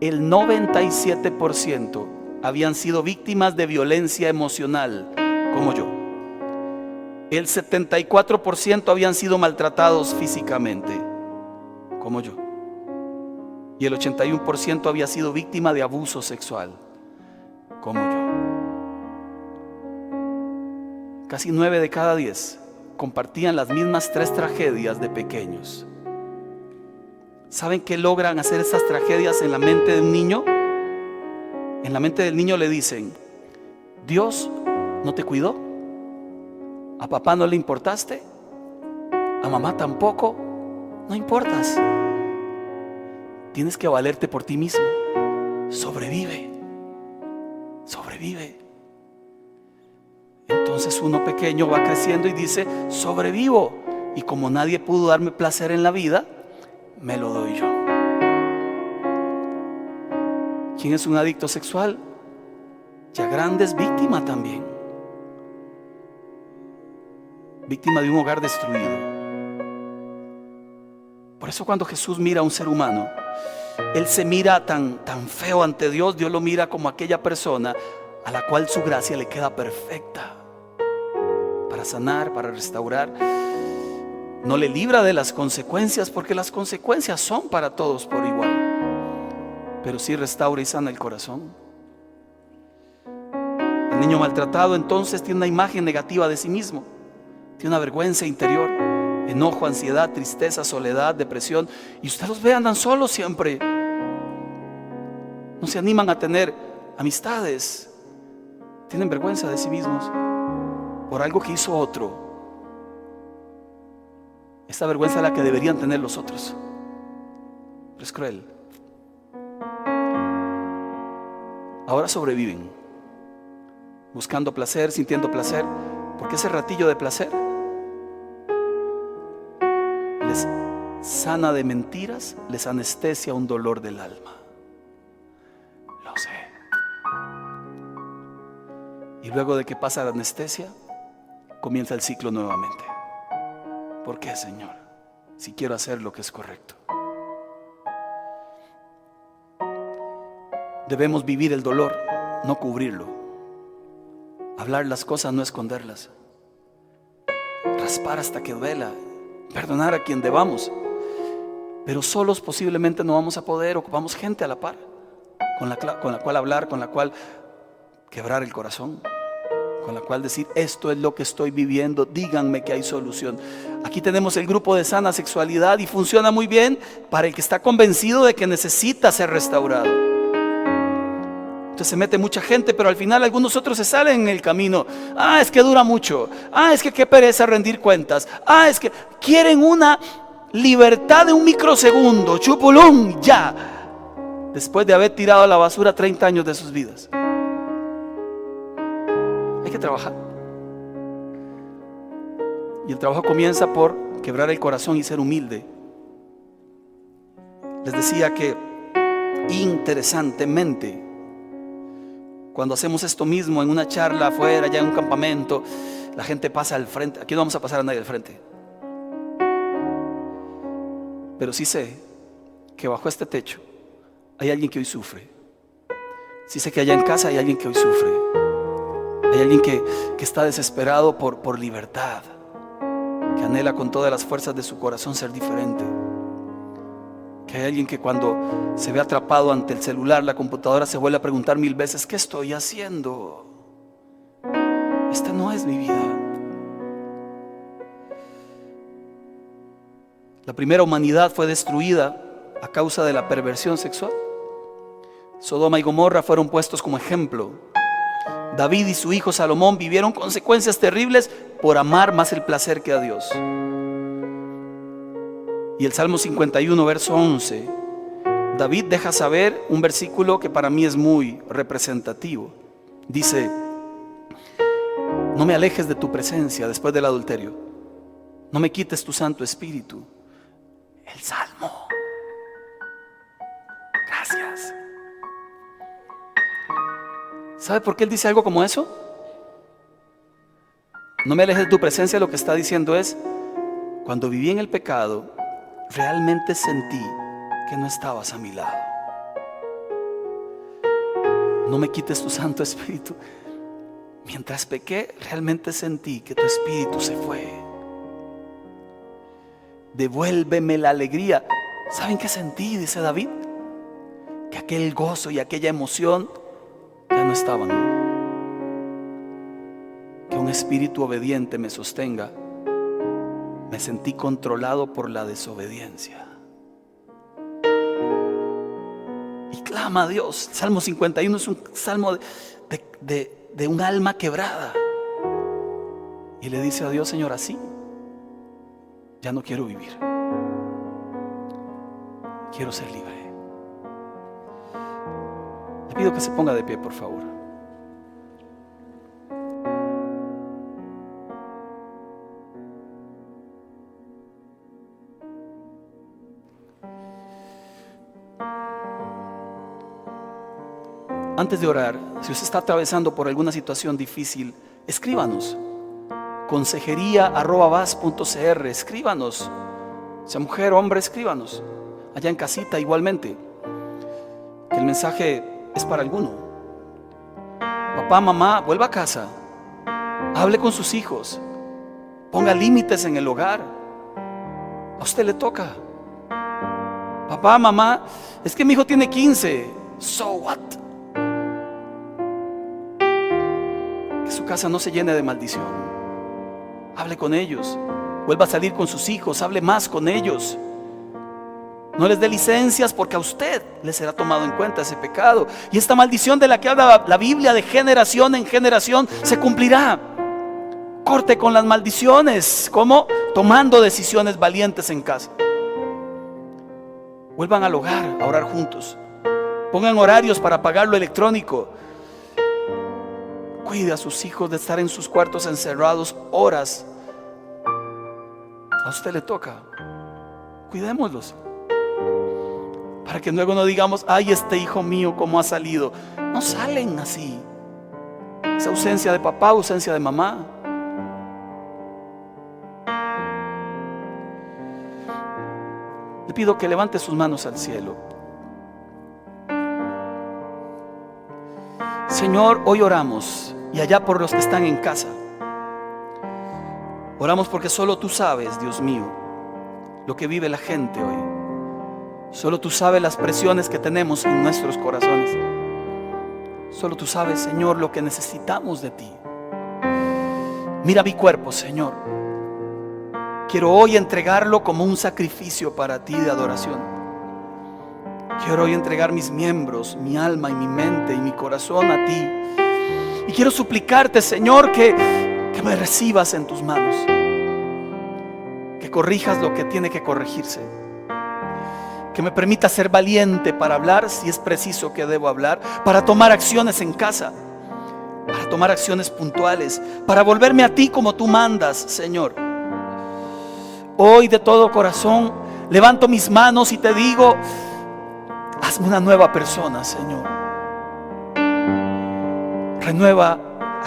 el 97% habían sido víctimas de violencia emocional, como yo. El 74% habían sido maltratados físicamente, como yo. Y el 81% había sido víctima de abuso sexual, como yo. Casi 9 de cada 10 compartían las mismas 3 tragedias de pequeños. ¿Saben qué logran hacer esas tragedias en la mente de un niño? En la mente del niño le dicen: Dios no te cuidó, a papá no le importaste, a mamá tampoco, no importas. Tienes que valerte por ti mismo. Sobrevive. Sobrevive. Entonces uno pequeño va creciendo y dice: sobrevivo. Y como nadie pudo darme placer en la vida, me lo doy yo. ¿Quién es un adicto sexual? Ya grande es víctima también. Víctima de un hogar destruido. Por eso cuando Jesús mira a un ser humano, Él se mira tan feo ante Dios. Dios lo mira como aquella persona a la cual su gracia le queda perfecta para sanar, para restaurar. No le libra de las consecuencias, porque las consecuencias son para todos por igual, pero sí restaura y sana el corazón. El niño maltratado entonces tiene una imagen negativa de sí mismo, tiene una vergüenza interior, enojo, ansiedad, tristeza, soledad, depresión, y usted los ve, andan solos siempre, no se animan a tener amistades, tienen vergüenza de sí mismos por algo que hizo otro. Esta vergüenza es la que deberían tener los otros, pero es cruel. Ahora sobreviven, buscando placer, sintiendo placer, porque ese ratillo de placer les sana de mentiras, les anestesia un dolor del alma. Lo sé. Y luego de que pasa la anestesia, comienza el ciclo nuevamente. ¿Por qué, Señor? Si quiero hacer lo que es correcto. Debemos vivir el dolor, no cubrirlo. Hablar las cosas, no esconderlas. Raspar hasta que duela. Perdonar a quien debamos. Pero solos posiblemente no vamos a poder. Ocupamos gente a la par, con la cual hablar, con la cual quebrar el corazón, con la cual decir: esto es lo que estoy viviendo, díganme que hay solución. Aquí tenemos el grupo de sana sexualidad y funciona muy bien para el que está convencido de que necesita ser restaurado. Entonces se mete mucha gente, pero al final algunos otros se salen en el camino. Es que dura mucho. Es que qué pereza rendir cuentas. Es que quieren una libertad de un microsegundo, chupulum, ya, después de haber tirado a la basura 30 años de sus vidas. Hay que trabajar. Y el trabajo comienza por quebrar el corazón y ser humilde. Les decía que interesantemente, cuando hacemos esto mismo en una charla afuera, ya en un campamento, la gente pasa al frente. Aquí no vamos a pasar a nadie al frente, pero sí sé que bajo este techo hay alguien que hoy sufre. Sí sé que allá en casa hay alguien que hoy sufre. Hay alguien que está desesperado por libertad, que anhela con todas las fuerzas de su corazón ser diferente. Que hay alguien que cuando se ve atrapado ante el celular, la computadora, se vuelve a preguntar 1000 veces: ¿qué estoy haciendo? Esta no es mi vida. La primera humanidad fue destruida a causa de la perversión sexual. Sodoma y Gomorra fueron puestos como ejemplo. David y su hijo Salomón vivieron consecuencias terribles por amar más el placer que a Dios. Y el Salmo 51, verso 11, David deja saber un versículo que para mí es muy representativo. Dice: no me alejes de tu presencia después del adulterio, no me quites tu Santo Espíritu. El Salmo. Gracias. ¿Sabe por qué él dice algo como eso? No me alejes de tu presencia. Lo que está diciendo es: cuando viví en el pecado, realmente sentí que no estabas a mi lado. No me quites tu Santo Espíritu. Mientras pequé, realmente sentí que tu Espíritu se fue. Devuélveme la alegría. ¿Saben qué sentí? Dice David. Que aquel gozo y aquella emoción ya no estaban. Que un espíritu obediente me sostenga. Me sentí controlado por la desobediencia. Y clama a Dios. El Salmo 51 es un salmo de un alma quebrada. Y le dice a Dios: Señor, así ya no quiero vivir. Quiero ser libre. Le pido que se ponga de pie, por favor. Antes de orar, si usted está atravesando por alguna situación difícil, escríbanos. consejería@vas.cr. Escríbanos. Sea mujer o hombre, escríbanos. Allá en casita igualmente. Que el mensaje es para alguno. Papá, mamá, vuelva a casa. Hable con sus hijos. Ponga límites en el hogar. A usted le toca. Papá, mamá, es que mi hijo tiene 15. So what? Que su casa no se llene de maldición. Hable con ellos. Vuelva a salir con sus hijos. Hable más con ellos. No les dé licencias, porque a usted le será tomado en cuenta ese pecado. Y esta maldición de la que habla la Biblia, de generación en generación, se cumplirá. Corte con las maldiciones. ¿Cómo? Tomando decisiones valientes en casa. Vuelvan al hogar a orar juntos. Pongan horarios para pagar lo electrónico. Cuide a sus hijos de estar en sus cuartos encerrados horas. A usted le toca. Cuidémoslos, para que luego no digamos: ay, este hijo mío, ¿cómo ha salido? No salen así. Es ausencia de papá, ausencia de mamá. Le pido que levante sus manos al cielo. Señor, hoy oramos, y allá por los que están en casa. Oramos porque solo tú sabes, Dios mío, lo que vive la gente hoy. Solo tú sabes las presiones que tenemos en nuestros corazones. Solo tú sabes, Señor, lo que necesitamos de ti. Mira mi cuerpo, Señor. Quiero hoy entregarlo como un sacrificio para ti de adoración. Quiero hoy entregar mis miembros, mi alma y mi mente y mi corazón a ti. Y quiero suplicarte, Señor, que me recibas en tus manos. Que corrijas lo que tiene que corregirse. Que me permita ser valiente para hablar si es preciso que debo hablar, para tomar acciones en casa, para tomar acciones puntuales, para volverme a ti como tú mandas, Señor. Hoy de todo corazón levanto mis manos y te digo: hazme una nueva persona, Señor. Renueva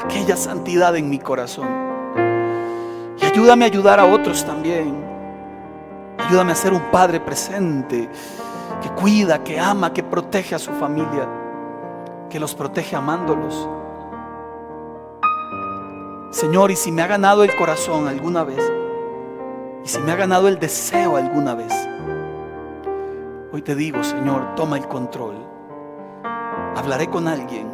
aquella santidad en mi corazón y ayúdame a ayudar a otros también. Ayúdame a ser un padre presente, que cuida, que ama, que protege a su familia, que los protege amándolos. Señor, y si me ha ganado el corazón alguna vez, y si me ha ganado el deseo alguna vez, hoy te digo, Señor, toma el control. Hablaré con alguien,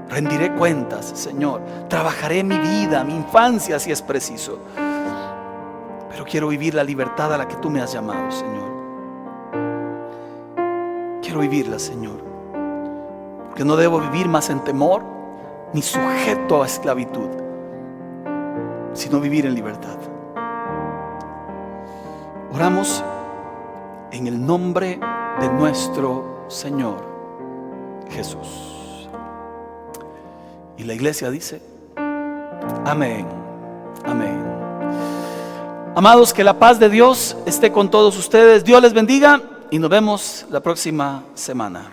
rendiré cuentas, Señor. Trabajaré mi vida, mi infancia si es preciso. Pero quiero vivir la libertad a la que tú me has llamado, Señor. Quiero vivirla, Señor, porque no debo vivir más en temor ni sujeto a esclavitud, sino vivir en libertad. Oramos en el nombre de nuestro Señor Jesús. Y la iglesia dice: amén, amén. Amados, que la paz de Dios esté con todos ustedes. Dios les bendiga y nos vemos la próxima semana.